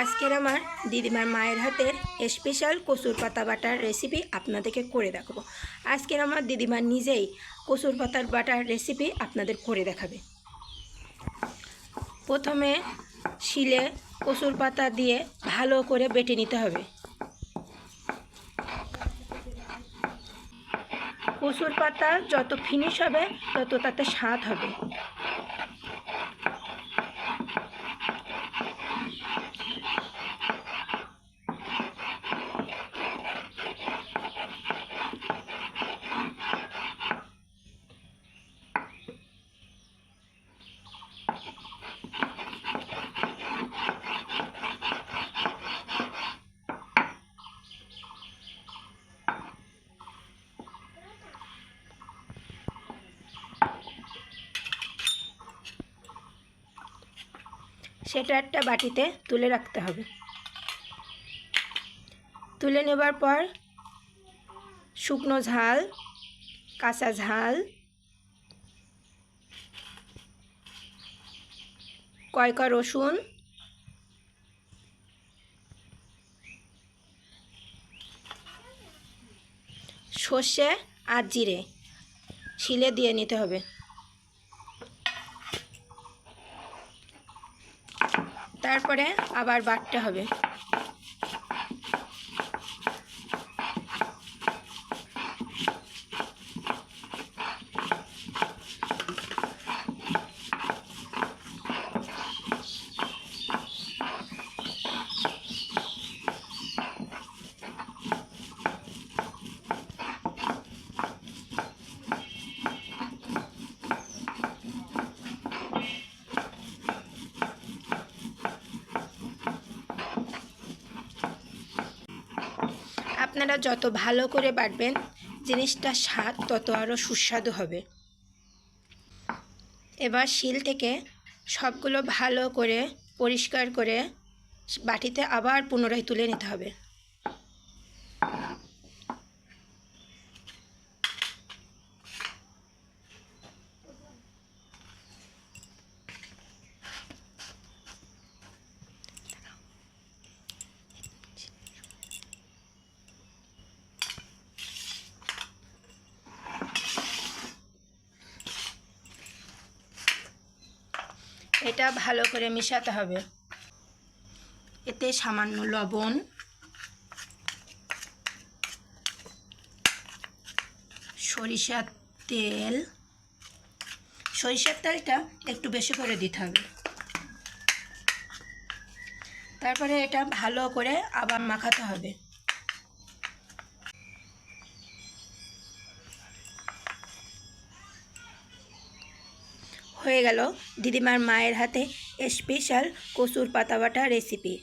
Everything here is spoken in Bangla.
আজকের আমার দিদিমার মায়ের হাতের স্পেশাল কচুর পাতা বাটার রেসিপি আপনাদেরকে করে দেখাবো। আজকের আমার দিদিমা নিজেই কচুর পাতার বাটার রেসিপি আপনাদের করে দেখাবে। প্রথমে শিলে কচুর পাতা দিয়ে ভালো করে বেটে নিতে হবে। কচুর পাতা যত ফিনিশ হবে তত তাতে স্বাদ হবে। সেটা একটা বাটিতে তুলে রাখতে হবে। তুলে নেবার পর শুকনো ঝাল, কাঁচা ঝাল, কয়কা রসুন, সর্ষে আর জিরে শিলে দিয়ে নিতে হবে। তারপরে আবার বাটতে হবে। আপনারা যত ভালো করে বাটবেন জিনিসটা স্বাদ তত আরও সুস্বাদু হবে। এবার শিল থেকে সবগুলো ভালো করে পরিষ্কার করে বাটিতে আবার পুনরায় তুলে নিতে হবে। এটা ভালো করে মেশাতে হবে। এতে সামান্য লবণ, সরিষার তেল, সরিষার তেলটা একটু বেশি করে দিতে হবে। তারপরে এটা ভালো করে আবার মাখাতে হবে। হয়ে গেল দিদিমার মায়ের হাতে স্পেশাল কচুর পাতা বাটা রেসিপি।